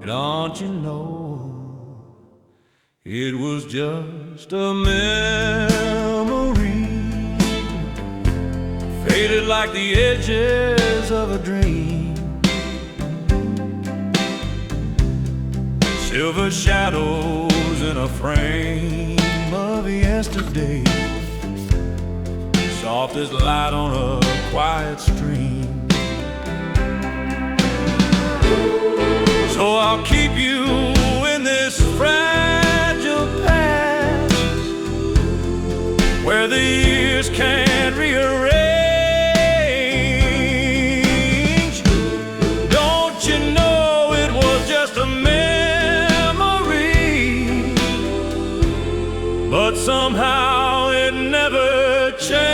Don't you know it was just a memory, faded like the edges of a dream, silver shadows in a frame of yesterday, soft as light on a quiet stream. So I'll keep you in this fragile past, where the years can't rearrange. Don't you know it was just a memory, but somehow it never changed.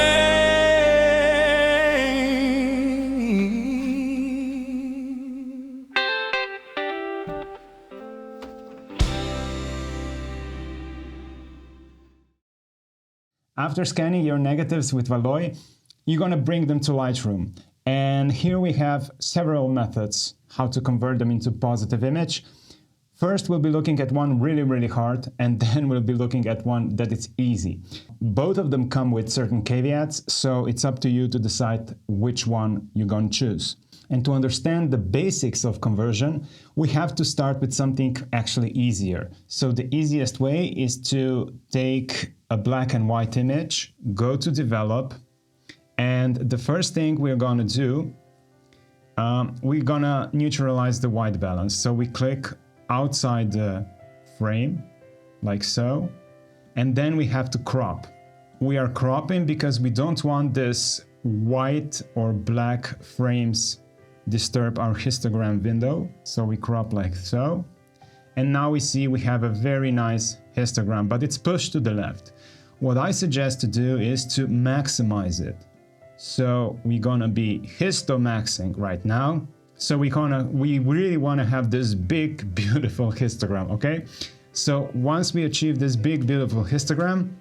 After scanning your negatives with Valoy, you're going to bring them to Lightroom. And here we have several methods how to convert them into positive image. First, we'll be looking at one really hard, and then we'll be looking at one that is easy. Both of them come with certain caveats, so it's up to you to decide which one you're going to choose. And to understand the basics of conversion, we have to start with something actually easier. So the easiest way is to take a black and white image, go to develop, and the first thing we're going to do, we're going to neutralize the white balance. So we click outside the frame, like so, and then we have to crop. We are cropping because we don't want this white or black frames disturb our histogram window. So we crop like so. And now we see we have a very nice histogram, but it's pushed to the left. What I suggest to do is to maximize it. So we're gonna be histomaxing right now. So we really wanna have this big, beautiful histogram, okay? So once we achieve this big, beautiful histogram,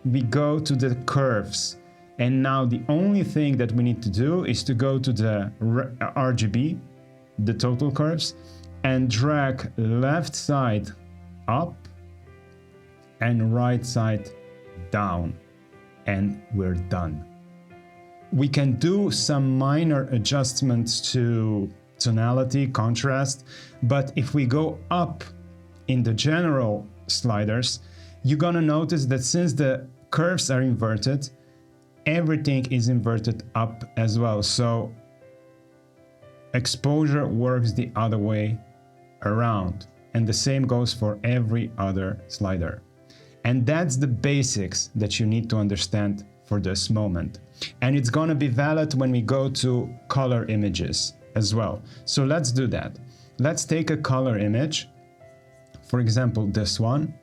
we go to the curves. And now the only thing that we need to do is to go to the RGB, the total curves, and drag left side up and right side down, and we're done. We can do some minor adjustments to tonality, contrast, but if we go up in the general sliders, you're gonna notice that since the curves are inverted, everything is inverted up as well. So exposure works the other way around, and the same goes for every other slider. And that's the basics that you need to understand for this moment. And it's going to be valid when we go to color images as well. So let's do that. Let's take a color image. For example, this one.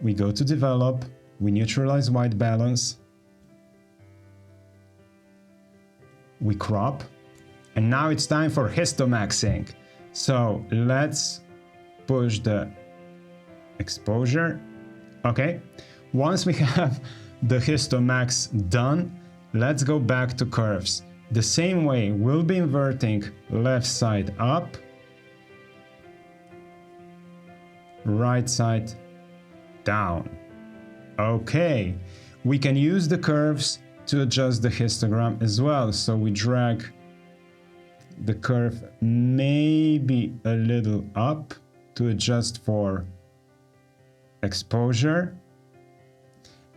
We go to develop, we neutralize white balance, we crop, and now it's time for histomaxing. So let's push the exposure. Okay, once we have the histomax done, let's go back to curves. The same way, we'll be inverting left side up, right side down. Okay, we can use the curves to adjust the histogram as well. So we drag the curve maybe a little up to adjust for exposure.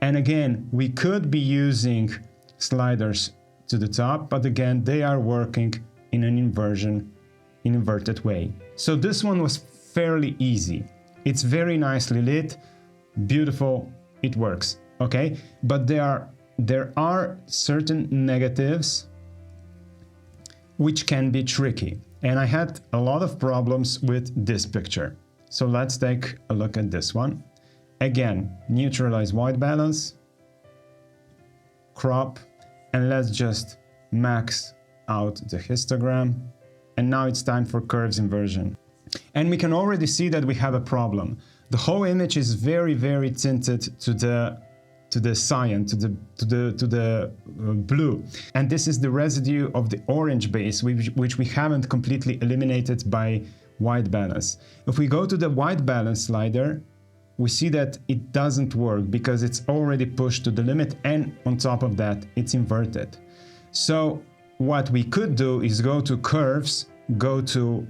And again, we could be using sliders to the top, but again, they are working in an inverted way. So this one was fairly easy. It's very nicely lit, beautiful, it works, okay? But there are certain negatives which can be tricky. And I had a lot of problems with this picture. So let's take a look at this one. Again, neutralize white balance, crop, and let's just max out the histogram. And now it's time for curves inversion. And we can already see that we have a problem. The whole image is very tinted to the cyan, to the blue, and this is the residue of the orange base, which we haven't completely eliminated by white balance. If we go to the white balance slider, we see that it doesn't work because it's already pushed to the limit, and on top of that, it's inverted. So what we could do is go to curves, go to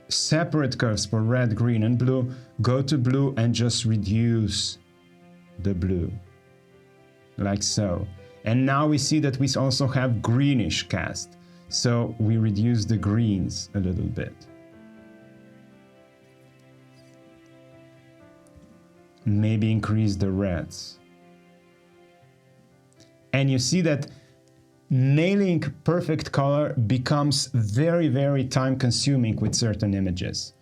separate curves for red, green, and blue, go to blue and just reduce the blue, like so. And now we see that we also have greenish cast. So we reduce the greens a little bit. Maybe increase the reds. And you see that nailing perfect color becomes very, very time consuming with certain images.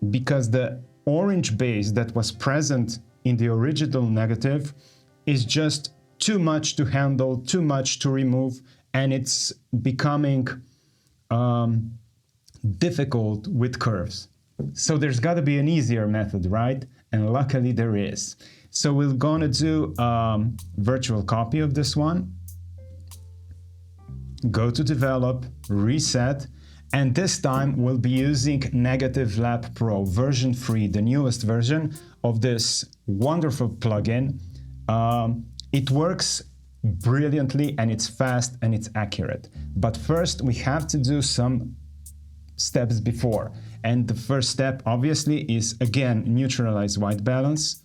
Because the orange base that was present in the original negative is just too much to handle, too much to remove, and it's becoming difficult with curves. So there's got to be an easier method, right? And luckily there is. So we're gonna do a virtual copy of this one. Go to develop, reset, and this time we'll be using Negative Lab Pro version 3, the newest version of this wonderful plugin. It works brilliantly, and it's fast and it's accurate. But first we have to do some steps before. And the first step obviously is, again, neutralize white balance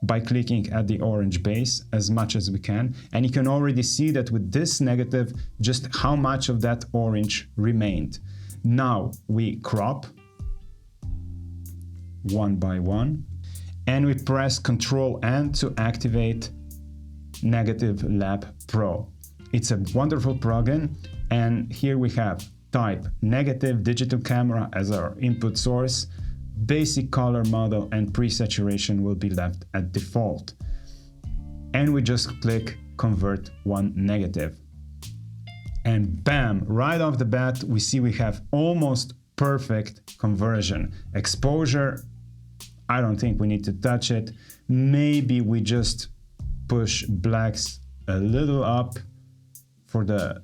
by clicking at the orange base as much as we can. And you can already see that with this negative, just how much of that orange remained. Now we crop one by one, and we press Ctrl-N to activate Negative Lab Pro. It's a wonderful plugin, and here we have type negative digital camera as our input source, basic color model, and pre-saturation will be left at default. And we just click convert one negative. And bam, right off the bat, we see we have almost perfect conversion. Exposure, I don't think we need to touch it. Maybe we just push blacks a little up for the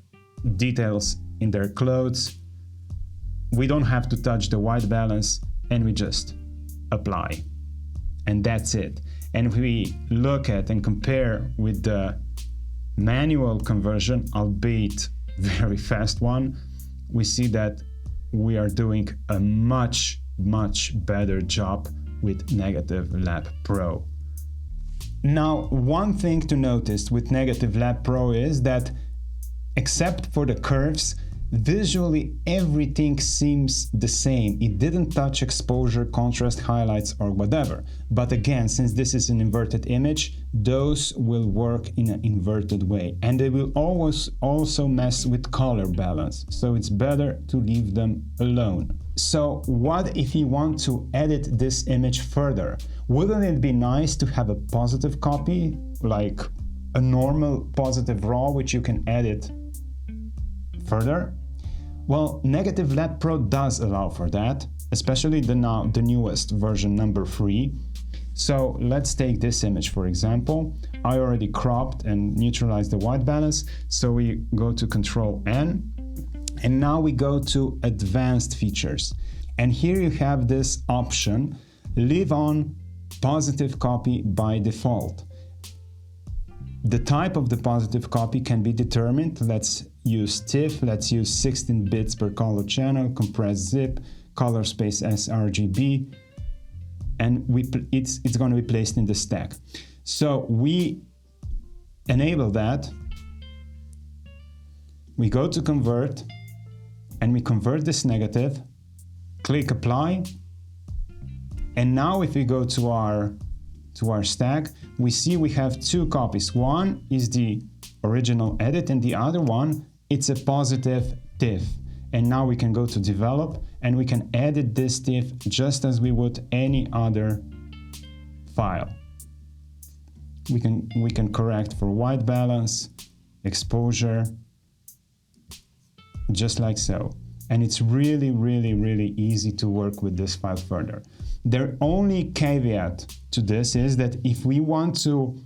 details in their clothes. We don't have to touch the white balance, and we just apply. And that's it. And if we look at and compare with the manual conversion, albeit very fast one, we see that we are doing a much, much better job with Negative Lab Pro. Now, one thing to notice with Negative Lab Pro is that, except for the curves, visually everything seems the same. It didn't touch exposure, contrast, highlights, or whatever. But again, since this is an inverted image, those will work in an inverted way. And they will always also mess with color balance. So it's better to leave them alone. So what if you want to edit this image further? Wouldn't it be nice to have a positive copy, like a normal positive RAW, which you can edit further? Well, Negative Lab Pro does allow for that, especially the newest version, number 3. So let's take this image, for example. I already cropped and neutralized the white balance, so we go to Ctrl-N, and now we go to Advanced Features. And here you have this option, leave on positive copy by default. The type of the positive copy can be determined. Let's use TIFF, let's use 16 bits per color channel, compressed zip, color space sRGB, and it's going to be placed in the stack. So we enable that. We go to convert, and we convert this negative, click apply, and now if we go to our stack, we see we have two copies. One is the original edit, and the other one, it's a positive TIFF. And now we can go to develop, and we can edit this TIFF just as we would any other file. We can correct for white balance, exposure, just like so. And it's really, really, really easy to work with this file further. The only caveat to this is that if we want to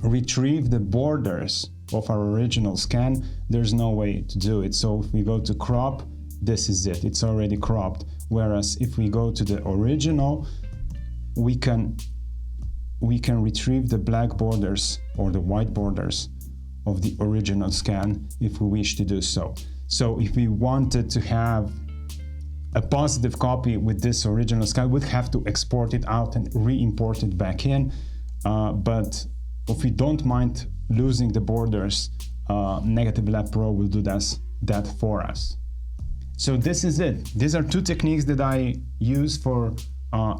retrieve the borders of our original scan, there's no way to do it. So if we go to crop this is it. It's already cropped. Whereas if we go to the original, we can retrieve the black borders or the white borders of the original scan if we wish to do so. So if we wanted to have a positive copy with this original scan, we'd have to export it out and re-import it back in. But if we don't mind losing the borders, Negative Lab Pro will do that for us. So this is it. These are two techniques that I use for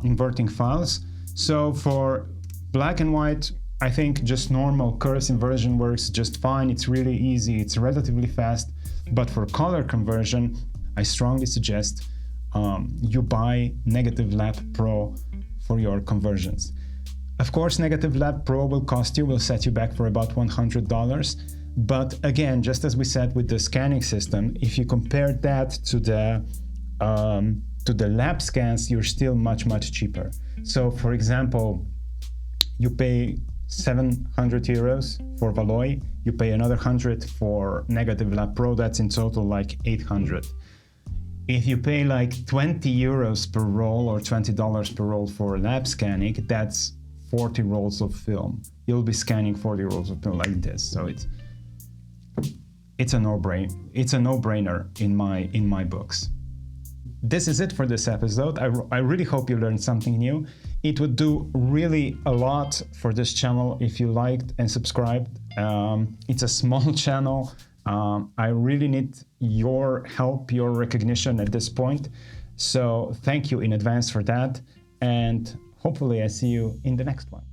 inverting files. So for black and white, I think just normal curves inversion works just fine. It's really easy, it's relatively fast. But for color conversion, I strongly suggest you buy Negative Lab Pro for your conversions. Of course, Negative Lab Pro will set you back for about $100. But again, just as we said with the scanning system, if you compare that to the lab scans, you're still much cheaper. So for example, you pay 700 euros for Valois, you pay another 100 for Negative Lab Pro, that's in total like 800. If you pay like 20 euros per roll or $20 per roll for lab scanning, that's 40 rolls of film. You'll be scanning 40 rolls of film like this. So it's a no-brainer in my books. This is it for this episode. I really hope you learned something new. It would do really a lot for this channel if you liked and subscribed. It's a small channel. I really need your help, your recognition at this point. So thank you in advance for that. And hopefully I see you in the next one.